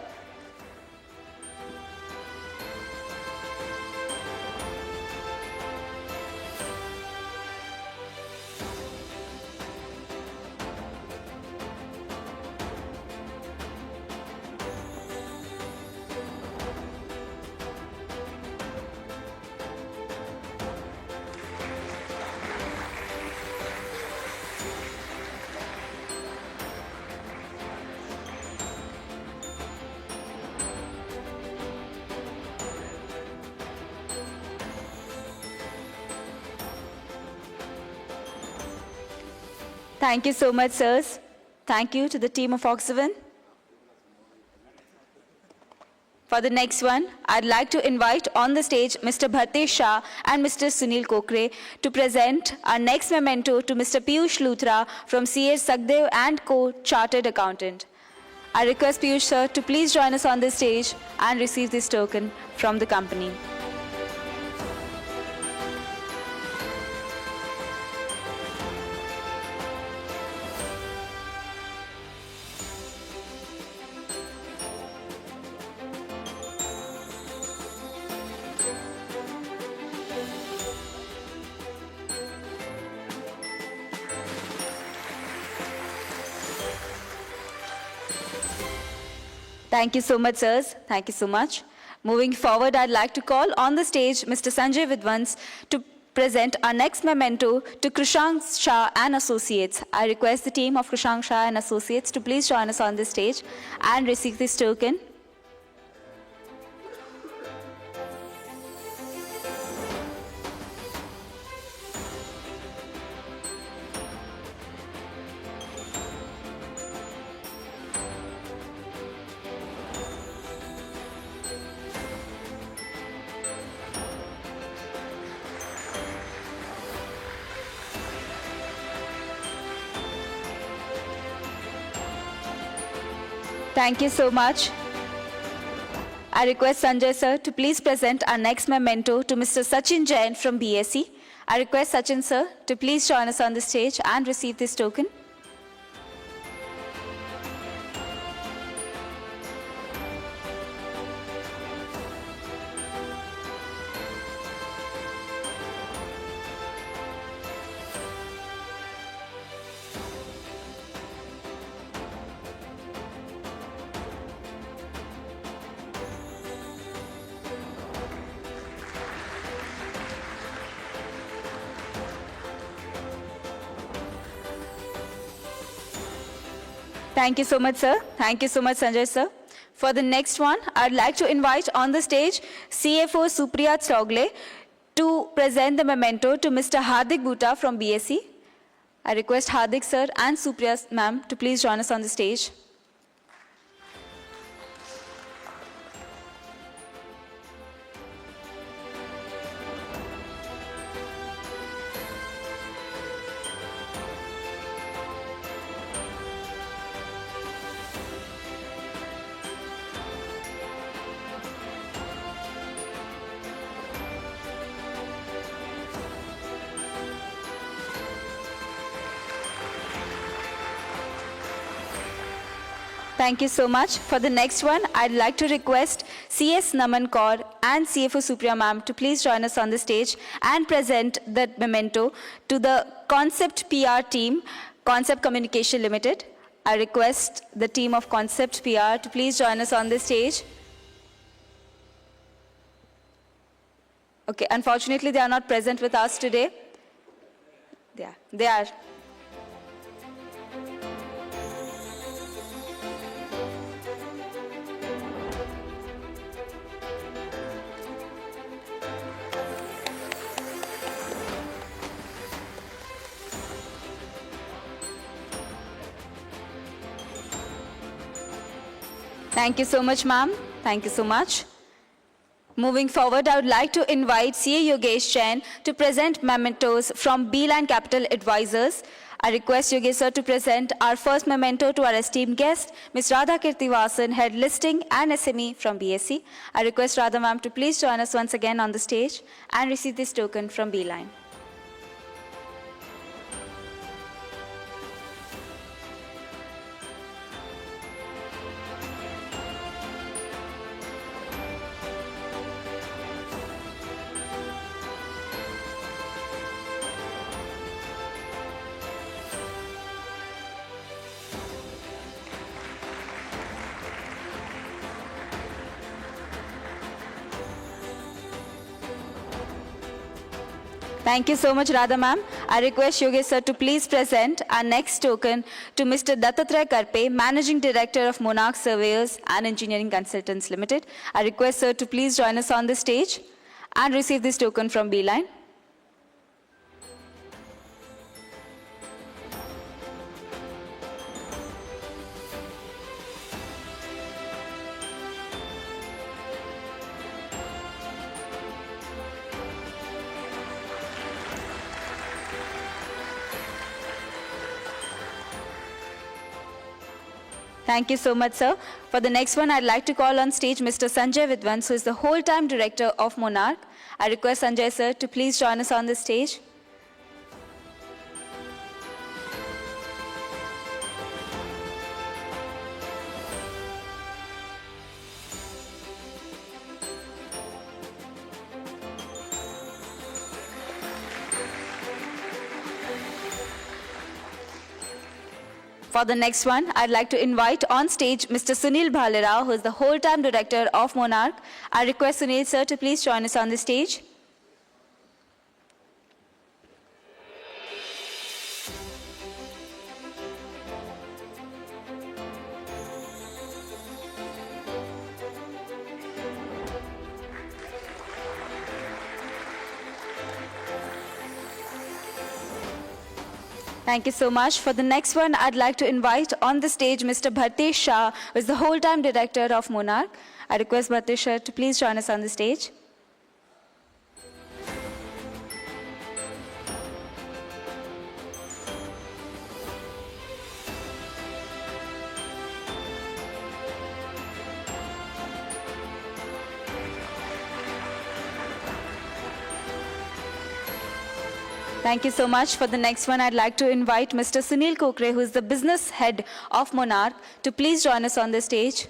Thank you so much, sirs. Thank you to the team of Oxivin. For the next one, I'd like to invite on the stage Mr. Bhartesh Shah and Mr. Sunil Kokre to present our next memento to Mr. Piyush Luthra from CA Sagdev & Co. Chartered Accountant. I request Piyush sir to please join us on the stage and receive this token from the company. Thank you so much, sirs. Thank you so much. Moving forward, I'd like to call on the stage Mr. Sanjay Vidwans to present our next memento to Krishank Shah and Associates. I request the team of Krishank Shah and Associates to please join us on this stage and receive this token. Thank you so much. I request Sanjay sir to please present our next memento to Mr. Sachin Jain from BSc. I request Sachin sir to please join us on the stage and receive this token. Thank you so much, sir. Thank you so much, Sanjay, sir. For the next one, I'd like to invite on the stage CFO Supriya Chogle to present the memento to Mr. Hardik Bhuta from BSc. I request Hardik, sir, and Supriya, ma'am, to please join us on the stage. Thank you so much. For the next one, I'd like to request CS Naman Kaur and CFO Supriya ma'am to please join us on the stage and present the memento to the Concept PR team, Concept Communication Limited. I request the team of Concept PR to please join us on the stage. Okay, unfortunately, they are not present with us today. Yeah, they are. Thank you so much, ma'am. Thank you so much. Moving forward, I would like to invite CA Yogesh Jain to present mementos from Beeline Capital Advisors. I request Yogesh sir to present our first memento to our esteemed guest, Ms. Radha Kirtivasan, Head Listing and SME from BSc. I request Radha ma'am to please join us once again on the stage and receive this token from Beeline. Thank you so much, Radha ma'am. I request Yogesh sir to please present our next token to Mr. Dattatray Karpe, Managing Director of Monarch Surveyors and Engineering Consultants Limited. I request sir to please join us on the stage and receive this token from Beeline. Thank you so much, sir. For the next one, I'd like to call on stage Mr. Sanjay Vidwans, who is the whole-time director of Monarch. I request Sanjay, sir, to please join us on the stage. For the next one, I'd like to invite on stage Mr. Sunil Bhalera, who is the whole-time director of Monarch. I request Sunil sir to please join us on the stage. Thank you so much. For the next one, I'd like to invite on the stage Mr. Bhartesh Shah, who is the whole-time director of Monarch. I request Bhartesh Shah to please join us on the stage. Thank you so much. For the next one, I'd like to invite Mr. Sunil Kokre, who is the business head of Monarch, to please join us on the stage.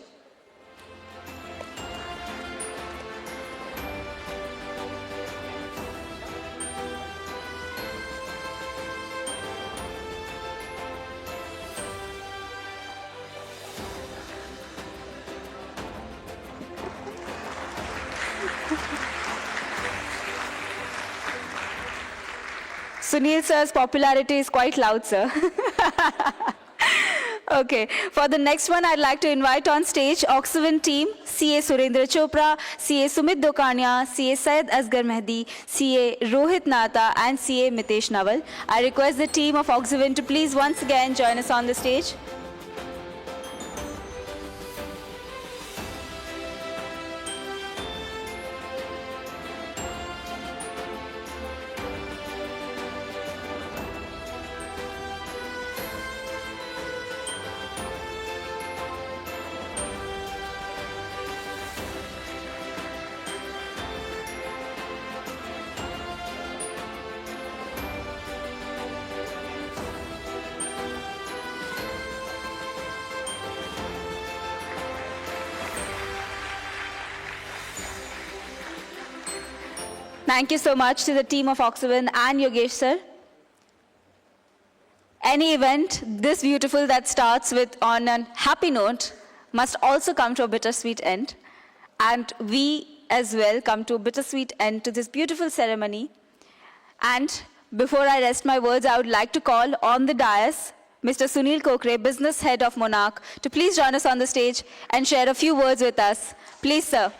Sunil sir's popularity is quite loud, sir. Okay, for the next one, I'd like to invite on stage Oxygen team, CA Surendra Chopra, CA Sumit Dokania, CA Syed Asghar Mehdi, CA Rohit Nata, and CA Mitesh Nawal. I request the team of Oxygen to please once again join us on the stage. Thank you so much to the team of Oxygen and Yogesh sir. Any event this beautiful that starts with on a happy note must also come to a bittersweet end. And we as well come to a bittersweet end to this beautiful ceremony. And before I rest my words, I would like to call on the dais Mr. Sunil Kokre, business head of Monarch, to please join us on the stage and share a few words with us. Please, sir.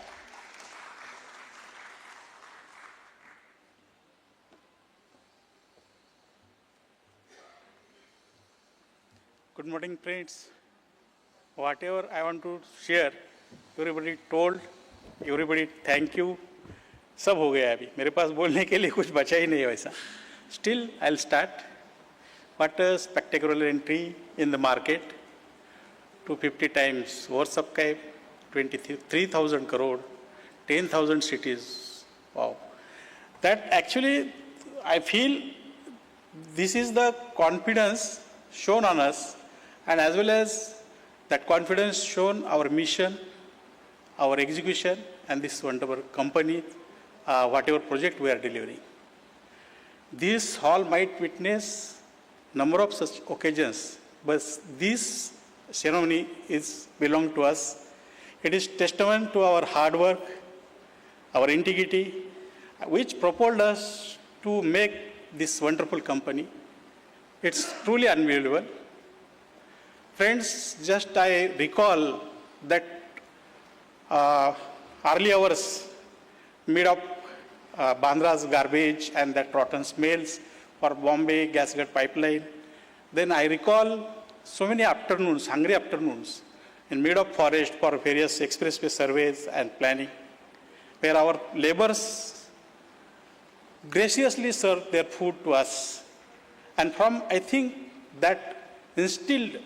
Good morning, friends. Whatever I want to share, everybody told, everybody thank you. सब हो गया अभी मेरे पास बोलने के लिए कुछ बचा ही नहीं है वैसा. Still, I'll start. What a spectacular entry in the market. 250 times oversubscribed, 23,000 crore, 10,000 cities. Wow. That actually, I feel this is the confidence shown on us, and as well as that confidence shown our mission, our execution, and this wonderful company, whatever project we are delivering. This hall might witness number of such occasions, but this ceremony is belong to us. It is testament to our hard work, our integrity, which propelled us to make this wonderful company. It's truly unbelievable. Friends, just I recall that early hours made up Bandra's garbage and that rotten smells for Bombay Gasgate pipeline. Then I recall so many afternoons, hungry afternoons, in mid-up forest for various expressway surveys and planning, where our laborers graciously served their food to us. And from, I think, that instilled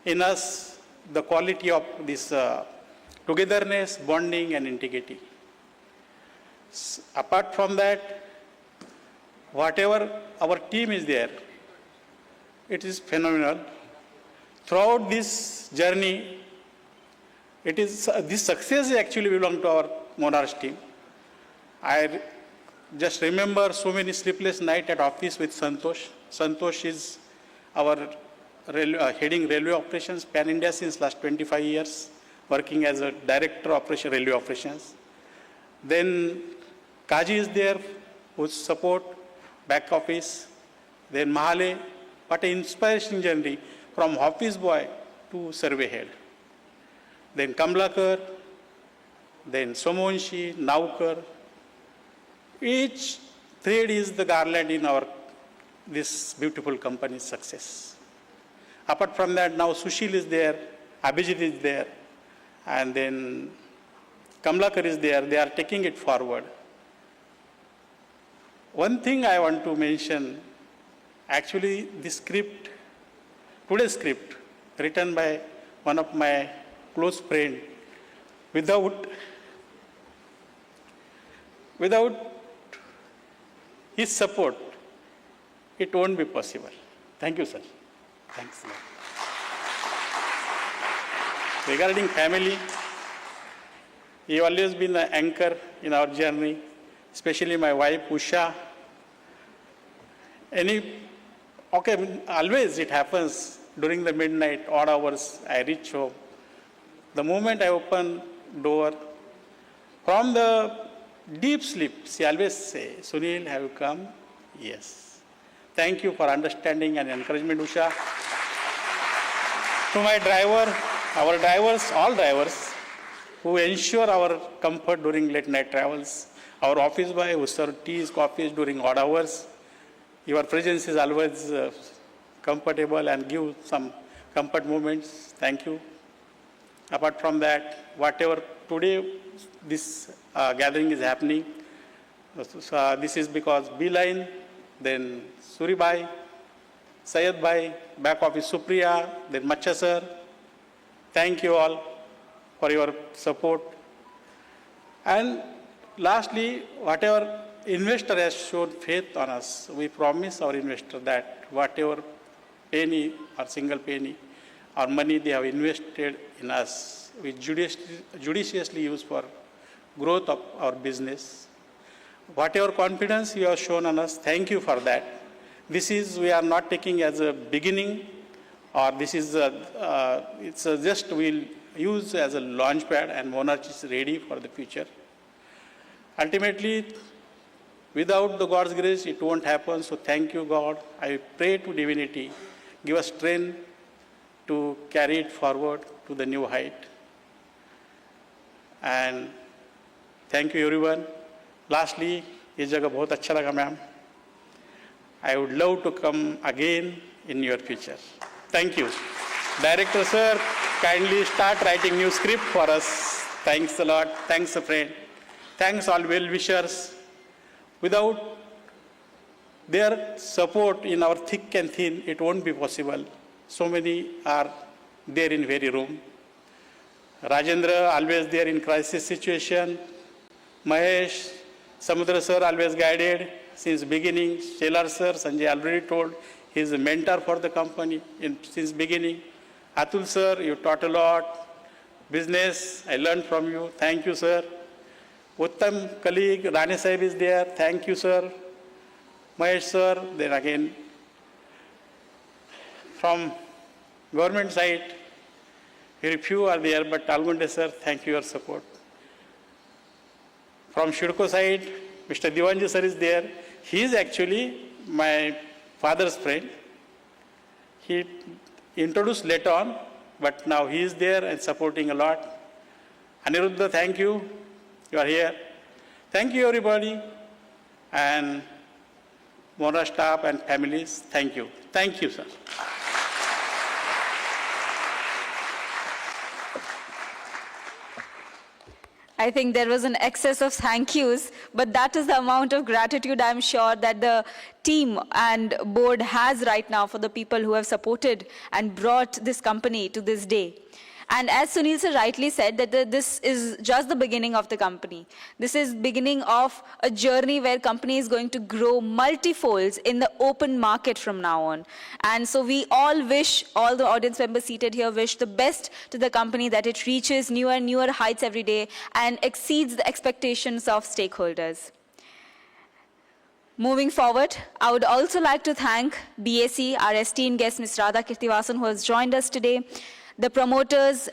in us the quality of this togetherness, bonding, and integrity. Apart from that, whatever our team is there, it is phenomenal. Throughout this journey, it is this success actually belongs to our Monarch team. I just remember so many sleepless nights at office with Santosh. Santosh is our heading railway operations, Pan India since last 25 years, working as a director of railway operations. Then Kaji is there, whose support, back office. Then Mahale, what an inspiration journey from office boy to survey head. Then Kamlakar, then Somonshi, Naukar. Each thread is the garland in this beautiful company's success. Apart from that, now Sushil is there, Abhijit is there, and then Kamlakar is there. They are taking it forward. One thing I want to mention, actually this script, today's script, written by one of my close friends, without his support, it won't be possible. Thank you, sir. Thanks. Regarding family, he always been the anchor in our journey, especially my wife, Usha. Always it happens during the midnight, odd hours, I reach home. The moment I open door, from the deep sleep, she always say, Sunil, have you come? Yes. Thank you for understanding and encouragement, Usha. To my driver, our drivers, all drivers, who ensure our comfort during late night travels, our office boy who serve teas, coffees during odd hours. Your presence is always comfortable and give some comfort moments. Thank you. Apart from that, whatever today this gathering is happening, this is because B-Line, then Suribai, Sayed Bhai, back office Supriya, then Macha sir. Thank you all for your support. And lastly, whatever investor has shown faith on us, we promise our investor that whatever penny or single penny or money they have invested in us, we judiciously use for growth of our business. Whatever confidence you have shown on us, thank you for that. This is, we are not taking as a beginning, or this is, just we'll use as a launch pad, and Monarch is ready for the future. Ultimately, without the God's grace, it won't happen. So thank you, God. I pray to divinity, give us strength to carry it forward to the new height. And thank you, everyone. Lastly, this jagah bahut acha laga, ma'am. I would love to come again in your future. Thank you. Director sir, kindly start writing new script for us. Thanks a lot. Thanks a friend. Thanks all well-wishers. Without their support in our thick and thin, it won't be possible. So many are there in very room. Rajendra, always there in crisis situation. Mahesh, Samudra sir, always guided since beginning. Shelar sir, Sanjay already told, he is a mentor for the company since beginning. Atul sir, you taught a lot. Business, I learned from you. Thank you, sir. Uttam colleague, Rane Sahib is there. Thank you, sir. Mahesh sir, then again, from government side, very few are there, but Algunde sir, thank you for your support. From Shudco side, Mr. Divanji sir is there. He is actually my father's friend. He introduced later on, but now he is there and supporting a lot. Aniruddha, thank you. You are here. Thank you, everybody. And Monarch staff and families, thank you. Thank you, sir. I think there was an excess of thank yous, but that is the amount of gratitude I'm sure that the team and board has right now for the people who have supported and brought this company to this day. And as Sunil sir rightly said, that this is just the beginning of the company. This is beginning of a journey where company is going to grow multifolds in the open market from now on. And so we all wish, all the audience members seated here wish the best to the company, that it reaches newer and newer heights every day and exceeds the expectations of stakeholders. Moving forward, I would also like to thank BSE, our esteemed guest, Ms. Radha Kirtivasan, who has joined us today, the promoters,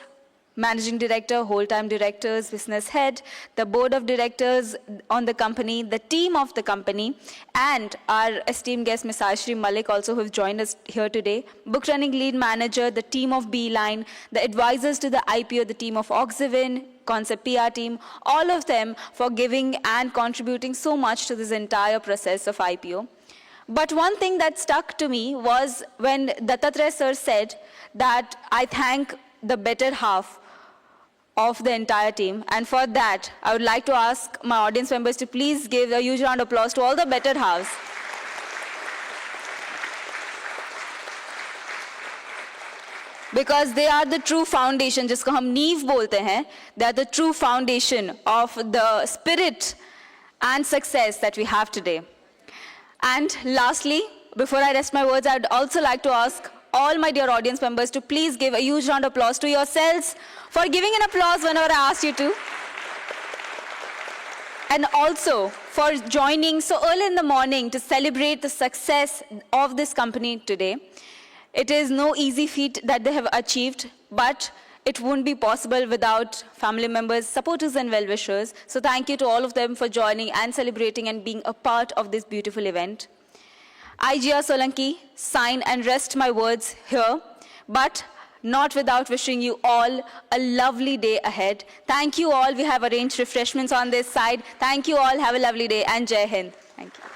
managing director, whole-time directors, business head, the board of directors on the company, the team of the company, and our esteemed guest, Ms. Ayashri Malik, also who have joined us here today, book running lead manager, the team of Beeline, the advisors to the IPO, the team of Oxivin, Concept PR team, all of them for giving and contributing so much to this entire process of IPO. But one thing that stuck to me was when Dattatreya sir said that I thank the better half of the entire team. And for that, I would like to ask my audience members to please give a huge round of applause to all the better halves. Because they are the true foundation, जिसको हम नींव बोलते हैं, they are the true foundation of the spirit and success that we have today. And lastly, before I rest my words, I'd also like to ask all my dear audience members to please give a huge round of applause to yourselves for giving an applause whenever I asked you to. And also for joining so early in the morning to celebrate the success of this company today. It is no easy feat that they have achieved, but it wouldn't be possible without family members, supporters, and well-wishers. So thank you to all of them for joining and celebrating and being a part of this beautiful event. I, Jia Solanki, sign and rest my words here, but not without wishing you all a lovely day ahead. Thank you all. We have arranged refreshments on this side. Thank you all. Have a lovely day, and Jai Hind. Thank you.